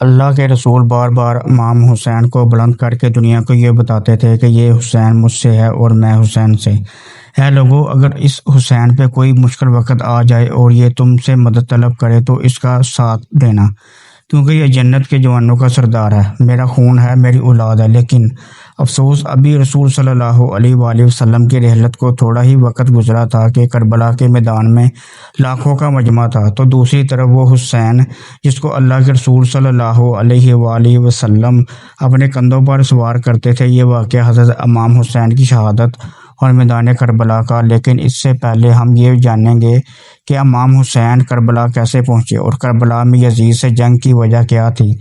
اللہ کے رسول بار بار امام حسین کو بلند کر کے دنیا کو یہ بتاتے تھے کہ یہ حسین مجھ سے ہے اور میں حسین سے۔ اے لوگو، اگر اس حسین پہ کوئی مشکل وقت آ جائے اور یہ تم سے مدد طلب کرے تو اس کا ساتھ دینا، کیونکہ یہ جنت کے جوانوں کا سردار ہے، میرا خون ہے، میری اولاد ہے۔ لیکن افسوس، ابھی رسول صلی اللہ علیہ وآلہ وسلم کی رحلت کو تھوڑا ہی وقت گزرا تھا کہ کربلا کے میدان میں لاکھوں کا مجمع تھا، تو دوسری طرف وہ حسین جس کو اللہ کے رسول صلی اللہ علیہ وآلہ وسلم اپنے کندھوں پر سوار کرتے تھے، یہ واقعہ حضرت امام حسین کی شہادت اور میدان کربلا کا۔ لیکن اس سے پہلے ہم یہ جانیں گے کہ امام حسین کربلا کیسے پہنچے اور کربلا میں یزید سے جنگ کی وجہ کیا تھی۔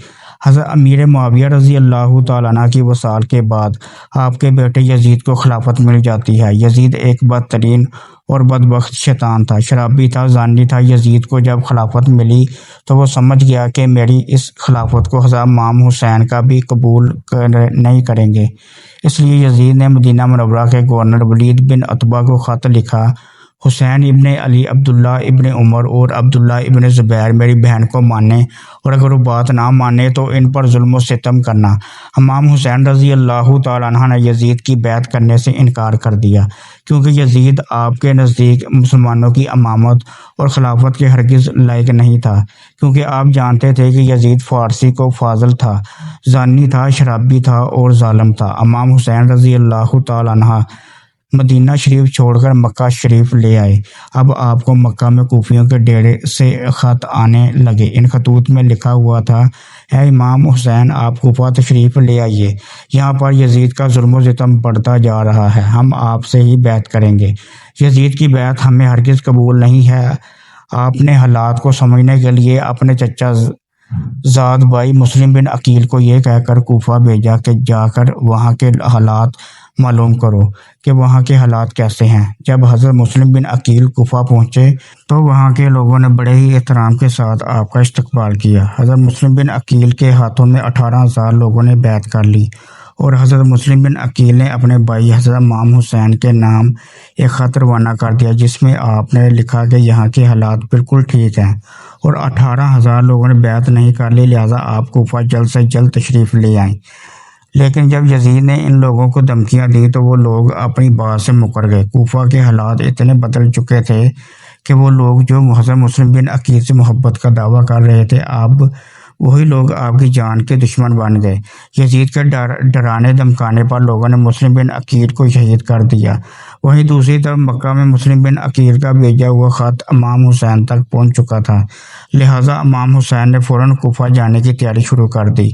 حضرت امیر معاویہ رضی اللہ تعالیٰ عنہ کی وصال کے بعد آپ کے بیٹے یزید کو خلافت مل جاتی ہے۔ یزید ایک بدترین اور بدبخت شیطان تھا، شرابی تھا، زانی تھا۔ یزید کو جب خلافت ملی تو وہ سمجھ گیا کہ میری اس خلافت کو حضرت امام حسین کا بھی قبول نہیں کریں گے، اس لیے یزید نے مدینہ منورہ کے گورنر ولید بن عتبہ کو خط لکھا: حسین ابن علی، عبداللہ ابن عمر اور عبداللہ ابن زبیر میری بہن کو مانے، اور اگر وہ بات نہ مانے تو ان پر ظلم و ستم کرنا۔ امام حسین رضی اللہ تعالیٰ عنہ نے یزید کی بیعت کرنے سے انکار کر دیا، کیونکہ یزید آپ کے نزدیک مسلمانوں کی امامت اور خلافت کے ہرگز لائق نہیں تھا، کیونکہ آپ جانتے تھے کہ یزید فارسی کو فاضل تھا، زانی تھا، شرابی تھا اور ظالم تھا۔ امام حسین رضی اللہ تعالیٰ عنہ مدینہ شریف چھوڑ کر مکہ شریف لے آئے۔ اب آپ کو مکہ میں کوفیوں کے ڈیرے سے خط آنے لگے۔ ان خطوط میں لکھا ہوا تھا: اے امام حسین، آپ کوفہ تشریف لے آئیے، یہاں پر یزید کا ظلم و ستم بڑھتا جا رہا ہے، ہم آپ سے ہی بیعت کریں گے، یزید کی بیعت ہمیں ہرگز قبول نہیں ہے۔ آپ نے حالات کو سمجھنے کے لیے اپنے چچا زاد بھائی مسلم بن عقیل کو یہ کہہ کر کوفہ بھیجا کہ جا کر وہاں کے حالات معلوم کرو کہ وہاں کے حالات کیسے ہیں۔ جب حضرت مسلم بن عقیل کوفہ پہنچے تو وہاں کے لوگوں نے بڑے ہی احترام کے ساتھ آپ کا استقبال کیا۔ حضرت مسلم بن عقیل کے ہاتھوں میں 18,000 لوگوں نے بیعت کر لی، اور حضرت مسلم بن عقیل نے اپنے بھائی حضرت امام حسین کے نام ایک خط روانہ کر دیا، جس میں آپ نے لکھا کہ یہاں کے حالات بالکل ٹھیک ہیں اور 18,000 لوگوں نے بیعت نہیں کر لی، لہٰذا آپ کوفہ جلد سے جلد تشریف لے آئیں۔ لیکن جب یزید نے ان لوگوں کو دھمکیاں دی تو وہ لوگ اپنی بات سے مکر گئے۔ کوفہ کے حالات اتنے بدل چکے تھے کہ وہ لوگ جو حضرت مسلم بن عقیل سے محبت کا دعویٰ کر رہے تھے، اب وہی لوگ آپ کی جان کے دشمن بن گئے۔ یزید کے ڈرانے دھمکانے پر لوگوں نے مسلم بن عقیل کو شہید کر دیا۔ وہیں دوسری طرف مکہ میں مسلم بن عقیل کا بھیجا ہوا خط امام حسین تک پہنچ چکا تھا، لہٰذا امام حسین نے فوراً کوفہ جانے کی تیاری شروع کر دی۔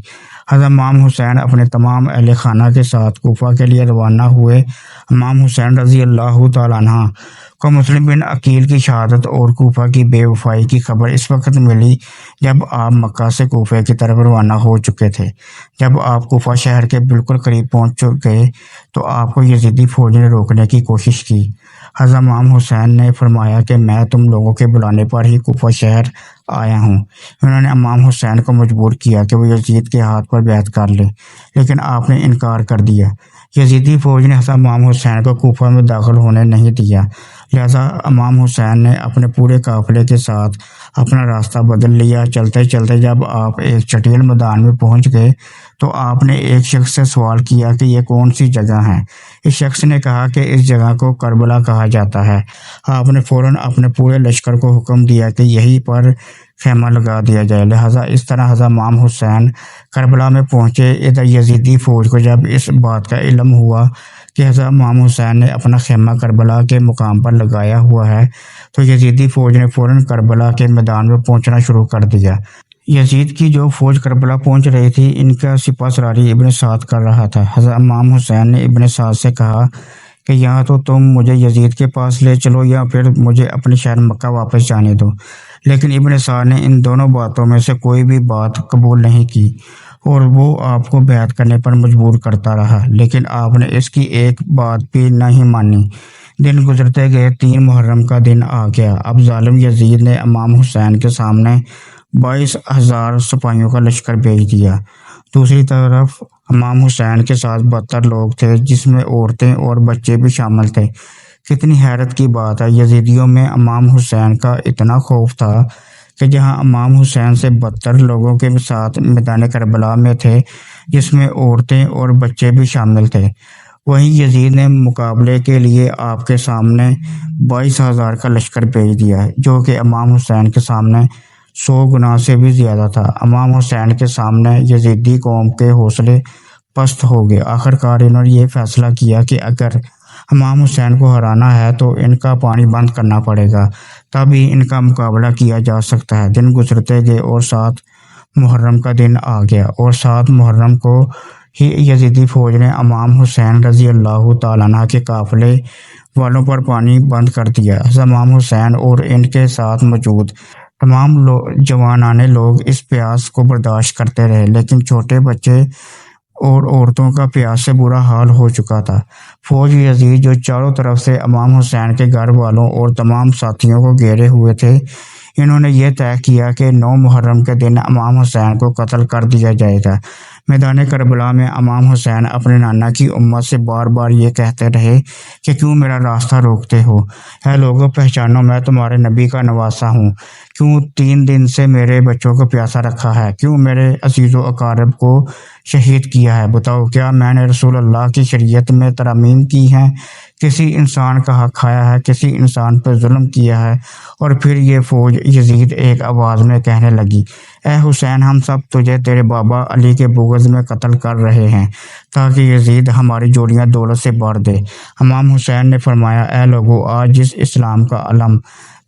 حضرت امام حسین اپنے تمام اہل خانہ کے ساتھ کوفہ کے لیے روانہ ہوئے۔ امام حسین رضی اللہ تعالیٰ عنہ کو مسلم بن عقیل کی شہادت اور کوفہ کی بے وفائی کی خبر اس وقت ملی جب آپ مکہ سے کوفہ کی طرف روانہ ہو چکے تھے۔ جب آپ کوفہ شہر کے بالکل قریب پہنچ گئے تو آپ کو یزیدی فوج نے روکنے کی کوشش کی۔ حضرت امام حسین نے فرمایا کہ میں تم لوگوں کے بلانے پر ہی کوفہ شہر آیا ہوں۔ انہوں نے امام حسین کو مجبور کیا کہ وہ یزید کے ہاتھ پر بیعت کر لیں، لیکن آپ نے انکار کر دیا۔ یزیدی فوج نے حضرت امام حسین کو کوفہ میں داخل ہونے نہیں دیا، لہذا امام حسین نے اپنے پورے قافلے کے ساتھ اپنا راستہ بدل لیا۔ چلتے چلتے جب آپ ایک چٹیل میدان میں پہنچ گئے تو آپ نے ایک شخص سے سوال کیا کہ یہ کون سی جگہ ہے؟ اس شخص نے کہا کہ اس جگہ کو کربلا کہا جاتا ہے۔ آپ نے فوراً اپنے پورے لشکر کو حکم دیا کہ یہیں پر خیمہ لگا دیا جائے، لہٰذا اس طرح حضرت امام حسین کربلا میں پہنچے۔ ادھر یزیدی فوج کو جب اس بات کا علم ہوا کہ حضرت امام حسین نے اپنا خیمہ کربلا کے مقام پر لگایا ہوا ہے تو یزیدی فوج نے فوراً کربلا کے میدان میں پہنچنا شروع کر دیا۔ یزید کی جو فوج کربلا پہنچ رہی تھی، ان کا سپہ سالاری ابن سعد کر رہا تھا۔ حضرت امام حسین نے ابن سعد سے کہا کہ یا تو تم مجھے یزید کے پاس لے چلو یا پھر مجھے اپنے شہر مکہ واپس جانے دو، لیکن ابن سعد نے ان دونوں باتوں میں سے کوئی بھی بات قبول نہیں کی اور وہ آپ کو بیعت کرنے پر مجبور کرتا رہا، لیکن آپ نے اس کی ایک بات بھی نہیں مانی۔ دن گزرتے گئے، 3 محرم کا دن آ گیا۔ اب ظالم یزید نے امام حسین کے سامنے 22,000 سپاہیوں کا لشکر بھیج دیا۔ دوسری طرف امام حسین کے ساتھ 72 لوگ تھے، جس میں عورتیں اور بچے بھی شامل تھے۔ کتنی حیرت کی بات ہے، یزیدیوں میں امام حسین کا اتنا خوف تھا کہ جہاں امام حسین سے 72 لوگوں کے ساتھ میدان کربلا میں تھے، جس میں عورتیں اور بچے بھی شامل تھے، وہیں یزید نے مقابلے کے لیے آپ کے سامنے 22,000 کا لشکر بھیج دیا، جو کہ امام حسین کے سامنے 100 گنا سے بھی زیادہ تھا۔ امام حسین کے سامنے یزیدی قوم کے حوصلے پست ہو گئے۔ آخرکار انہوں نے یہ فیصلہ کیا کہ اگر امام حسین کو ہرانا ہے تو ان کا پانی بند کرنا پڑے گا، تبھی ان کا مقابلہ کیا جا سکتا ہے۔ دن گزرتے گئے اور 7 محرم کا دن آ گیا، اور 7 محرم کو ہی یزیدی فوج نے امام حسین رضی اللہ تعالیٰ عنہ کے قافلے والوں پر پانی بند کر دیا۔ امام حسین اور ان کے ساتھ موجود تمام جوانان لوگ اس پیاس کو برداشت کرتے رہے، لیکن چھوٹے بچے اور عورتوں کا پیاس سے برا حال ہو چکا تھا۔ فوج یزید جو چاروں طرف سے امام حسین کے گھر والوں اور تمام ساتھیوں کو گھیرے ہوئے تھے، انہوں نے یہ طے کیا کہ 9 محرم کے دن امام حسین کو قتل کر دیا جائے گا۔ میدان کربلا میں امام حسین اپنے نانا کی امت سے بار بار یہ کہتے رہے کہ کیوں میرا راستہ روکتے ہو؟ اے لوگو، پہچانو میں تمہارے نبی کا نواسا ہوں۔ کیوں 3 دن سے میرے بچوں کو پیاسا رکھا ہے؟ کیوں میرے عزیز و اقارب کو شہید کیا ہے؟ بتاؤ، کیا میں نے رسول اللہ کی شریعت میں ترامیم کی ہیں؟ کسی انسان کا حق کھایا ہے؟ کسی انسان پر ظلم کیا ہے؟ اور پھر یہ فوج یزید ایک آواز میں کہنے لگی، اے حسین، ہم سب تجھے تیرے بابا علی کے بغض میں قتل کر رہے ہیں تاکہ یزید ہماری جوڑیاں دولت سے بھر دے۔ امام حسین نے فرمایا، اے لوگو، آج جس اسلام کا علم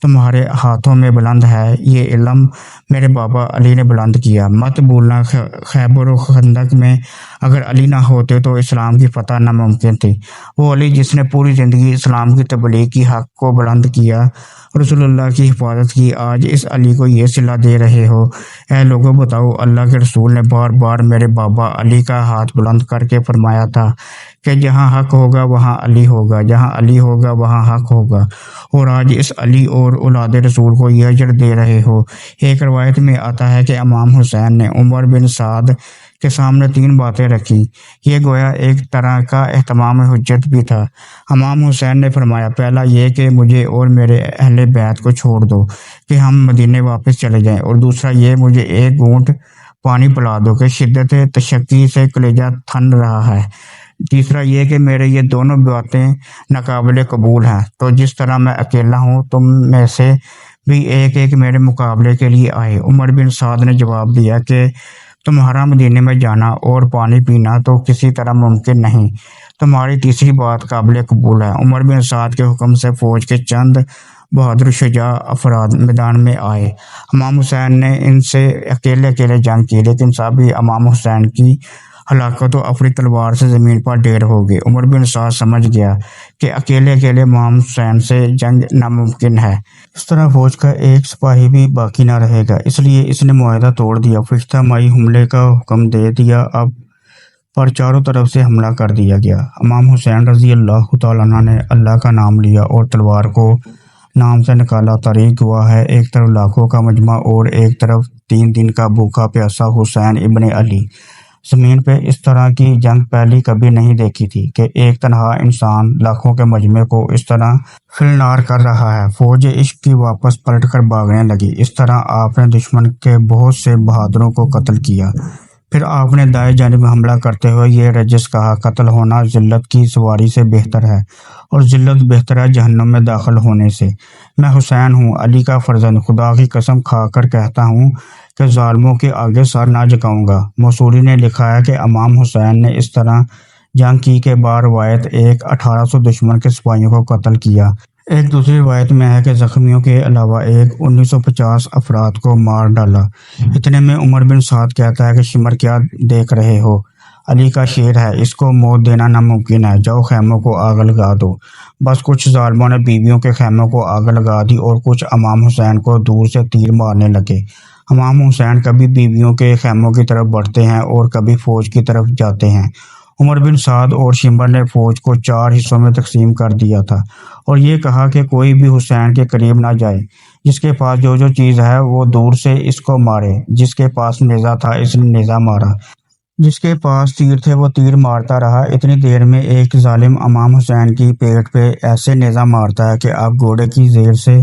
تمہارے ہاتھوں میں بلند ہے، یہ علم میرے بابا علی نے بلند کیا۔ مت بھولنا، خیبر و خندق میں اگر علی نہ ہوتے تو اسلام کی فتح ناممکن تھی۔ وہ علی جس نے پوری زندگی اسلام کی تبلیغ کی حق کو بلند کیا، رسول اللہ کی حفاظت کی، آج اس علی کو یہ صلہ دے رہے ہو۔ اے لوگوں، بتاؤ، اللہ کے رسول نے بار بار میرے بابا علی کا ہاتھ بلند کر کے فرمایا تھا کہ جہاں حق ہوگا وہاں علی ہوگا، جہاں علی ہوگا وہاں حق ہوگا، اور آج اس علی اور اولاد رسول کو یہ اجر دے رہے ہو۔ ایک روایت میں آتا ہے کہ امام حسین نے عمر بن سعد کے سامنے 3 باتیں رکھی، یہ گویا ایک طرح کا اہتمام حجت بھی تھا۔ امام حسین نے فرمایا، پہلا یہ کہ مجھے اور میرے اہل بیت کو چھوڑ دو کہ ہم مدینے واپس چلے جائیں، اور دوسرا یہ مجھے ایک گھونٹ پانی پلا دو کہ شدت تشقی سے کلیجہ تھن رہا ہے۔ تیسرا یہ کہ میرے یہ دونوں باتیں ناقابل قبول ہیں، تو جس طرح میں اکیلا ہوں، تم میں سے بھی ایک ایک میرے مقابلے کے لیے آئے۔ عمر بن سعد نے جواب دیا کہ تمہارا مدینے میں جانا اور پانی پینا تو کسی طرح ممکن نہیں، تمہاری تیسری بات قابل قبول ہے۔ عمر بن سعد کے حکم سے فوج کے چند بہادر شجاع افراد میدان میں آئے۔ امام حسین نے ان سے اکیلے جنگ کی، لیکن سبھی امام حسین کی ہلاکت و اپنی تلوار سے زمین پر ڈھیر ہو گئے۔ عمر بن سعد سمجھ گیا کہ اکیلے امام حسین سے جنگ ناممکن ہے۔ اس طرح فوج کا ایک سپاہی بھی باقی نہ رہے گا، اس لیے اس نے معاہدہ توڑ دیا، فرشتہ مائی حملے کا حکم دے دیا۔ اب پر چاروں طرف سے حملہ کر دیا گیا۔ امام حسین رضی اللہ تعالیٰ عنہ نے اللہ کا نام لیا اور تلوار کو نام سے نکالا۔ تاریخ گواہ ہے، ایک طرف لاکھوں کا مجمع اور ایک طرف 3 دن کا بھوکا پیاسا حسین ابن علی۔ زمین پہ اس طرح کی جنگ پہلی کبھی نہیں دیکھی تھی کہ ایک تنہا انسان لاکھوں کے مجمع کو اس طرح فلنار کر رہا ہے۔ فوج عشق کی واپس پلٹ کر بھاگنے لگی۔ اس طرح آپ نے دشمن کے بہت سے بہادروں کو قتل کیا۔ پھر آپ نے دائیں جانب حملہ کرتے ہوئے یہ رجس کہا، قتل ہونا ذلت کی سواری سے بہتر ہے، اور ذلت بہتر ہے جہنم میں داخل ہونے سے۔ میں حسین ہوں، علی کا فرزند، خدا کی قسم کھا کر کہتا ہوں کہ ظالموں کے آگے سر نہ جھکاؤں گا۔ موصولی نے لکھا ہے کہ امام حسین نے اس طرح جنگ کی کہ بروایت 1800 دشمن کے سپاہیوں کو قتل کیا۔ ایک دوسری روایت میں ہے کہ زخمیوں کے علاوہ 1950 افراد کو مار ڈالا۔ اتنے میں عمر بن سعد کہتا ہے کہ شمر، کیا دیکھ رہے ہو؟ علی کا شیر ہے، اس کو موت دینا ناممکن ہے، جاؤ خیموں کو آگ لگا دو۔ بس کچھ ظالموں نے بیویوں کے خیموں کو آگ لگا دی اور کچھ امام حسین کو دور سے تیر مارنے لگے۔ امام حسین کبھی بیویوں کے خیموں کی طرف بڑھتے ہیں اور کبھی فوج کی طرف جاتے ہیں۔ عمر بن سعد اور شمر نے فوج کو 4 حصوں میں تقسیم کر دیا تھا اور یہ کہا کہ کوئی بھی حسین کے قریب نہ جائے، جس کے پاس جو چیز ہے وہ دور سے اس کو مارے۔ جس کے پاس نیزہ تھا اس نے نیزہ مارا، جس کے پاس تیر تھے وہ تیر مارتا رہا۔ اتنی دیر میں ایک ظالم امام حسین کی پیٹھ پہ ایسے نیزہ مارتا ہے کہ آپ گھوڑے کی زیر سے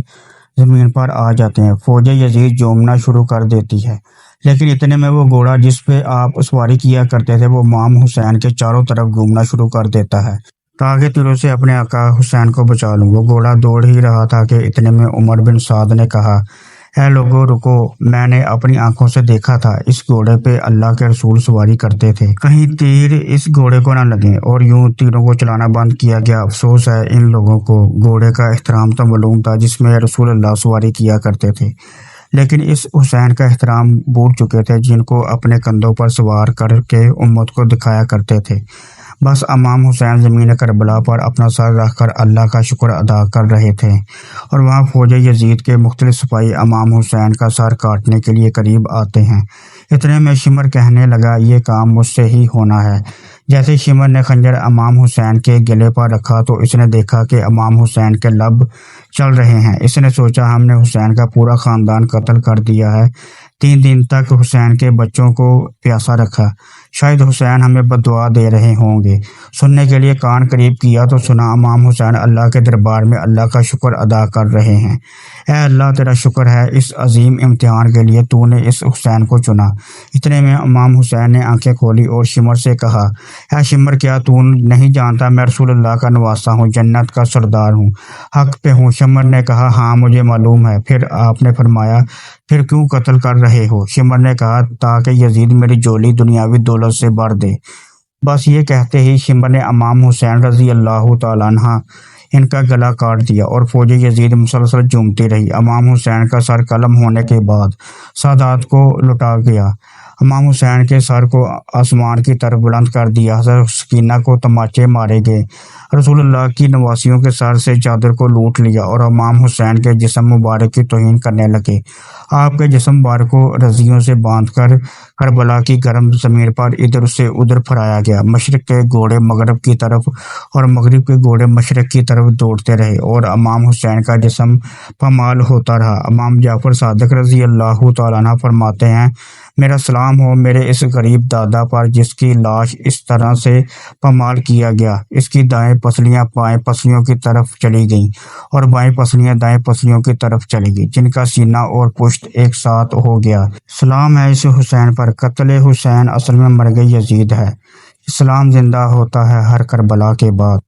زمین پر آ جاتے ہیں۔ فوج یزید جومنا شروع کر دیتی ہے، لیکن اتنے میں وہ گھوڑا جس پہ آپ سواری کیا کرتے تھے وہ امام حسین کے چاروں طرف گھومنا شروع کر دیتا ہے تاکہ تیروں سے اپنے آقا حسین کو بچا لوں۔ وہ گھوڑا دوڑ ہی رہا تھا کہ اتنے میں عمر بن سعد نے کہا، اے لوگو رکو، میں نے اپنی آنکھوں سے دیکھا تھا اس گھوڑے پہ اللہ کے رسول سواری کرتے تھے، کہیں تیر اس گھوڑے کو نہ لگیں، اور یوں تیروں کو چلانا بند کیا گیا۔ افسوس ہے ان لوگوں کو، گھوڑے کا احترام تو معلوم تھا جس میں رسول اللہ سواری کیا کرتے تھے، لیکن اس حسین کا احترام بھول چکے تھے جن کو اپنے کندھوں پر سوار کر کے امت کو دکھایا کرتے تھے۔ بس امام حسین زمین کربلا پر اپنا سر رکھ کر اللہ کا شکر ادا کر رہے تھے، اور وہاں فوج یزید کے مختلف سپاہی امام حسین کا سر کاٹنے کے لیے قریب آتے ہیں۔ اتنے میں شمر کہنے لگا، یہ کام مجھ سے ہی ہونا ہے۔ جیسے شمر نے خنجر امام حسین کے گلے پر رکھا تو اس نے دیکھا کہ امام حسین کے لب چل رہے ہیں۔ اس نے سوچا ہم نے حسین کا پورا خاندان قتل کر دیا ہے، 3 دن تک حسین کے بچوں کو پیاسا رکھا، شاید حسین ہمیں بددعا دے رہے ہوں گے۔ سننے کے لیے کان قریب کیا تو سنا امام حسین اللہ کے دربار میں اللہ کا شکر ادا کر رہے ہیں۔ اے اللہ تیرا شکر ہے اس عظیم امتحان کے لیے تو نے اس حسین کو چنا۔ اتنے میں امام حسین نے آنکھیں کھولی اور شمر سے کہا، اے شمر کیا تو نہیں جانتا میں رسول اللہ کا نواسہ ہوں، جنت کا سردار ہوں، حق پہ ہوں؟ شمر نے کہا، ہاں مجھے معلوم ہے۔ پھر آپ نے فرمایا، پھر کیوں قتل کر رہے ہو؟ شمر نے کہا، تاکہ یزید میری جولی دنیاوی دولت سے بھر دے۔ بس یہ کہتے ہی شمر نے امام حسین رضی اللہ تعالیٰ عنہ ان کا گلا کاٹ دیا، اور فوج یزید مسلسل جھومتی رہی۔ امام حسین کا سر قلم ہونے کے بعد سادات کو لٹا گیا۔ امام حسین کے سر کو آسمان کی طرف بلند کر دیا۔ حضرت سکینہ کو تماچے مارے گئے۔ رسول اللہ کی نواسیوں کے سر سے چادر کو لوٹ لیا اور امام حسین کے جسم مبارک کی توہین کرنے لگے۔ آپ کے جسم مبارک کو رزیوں سے باندھ کر کربلا کی گرم زمین پر ادھر سے ادھر پھرایا گیا۔ مشرق کے گھوڑے مغرب کی طرف اور مغرب کے گھوڑے مشرق کی طرف دوڑتے رہے، اور امام حسین کا جسم پامال ہوتا رہا۔ امام جعفر صادق رضی اللہ تعالیٰ عنہ فرماتے ہیں، میرا سلام ہو میرے اس غریب دادا پر جس کی لاش اس طرح سے پامال کیا گیا، اس کی دائیں پسلیاں بائیں پسلیوں کی طرف چلی گئیں اور بائیں پسلیاں دائیں پسلیوں کی طرف چلی گئیں، جن کا سینہ اور پشت ایک ساتھ ہو گیا۔ سلام ہے اس حسین پر، قتل حسین اصل میں مرگ یزید ہے۔ اسلام زندہ ہوتا ہے ہر کربلا کے بعد۔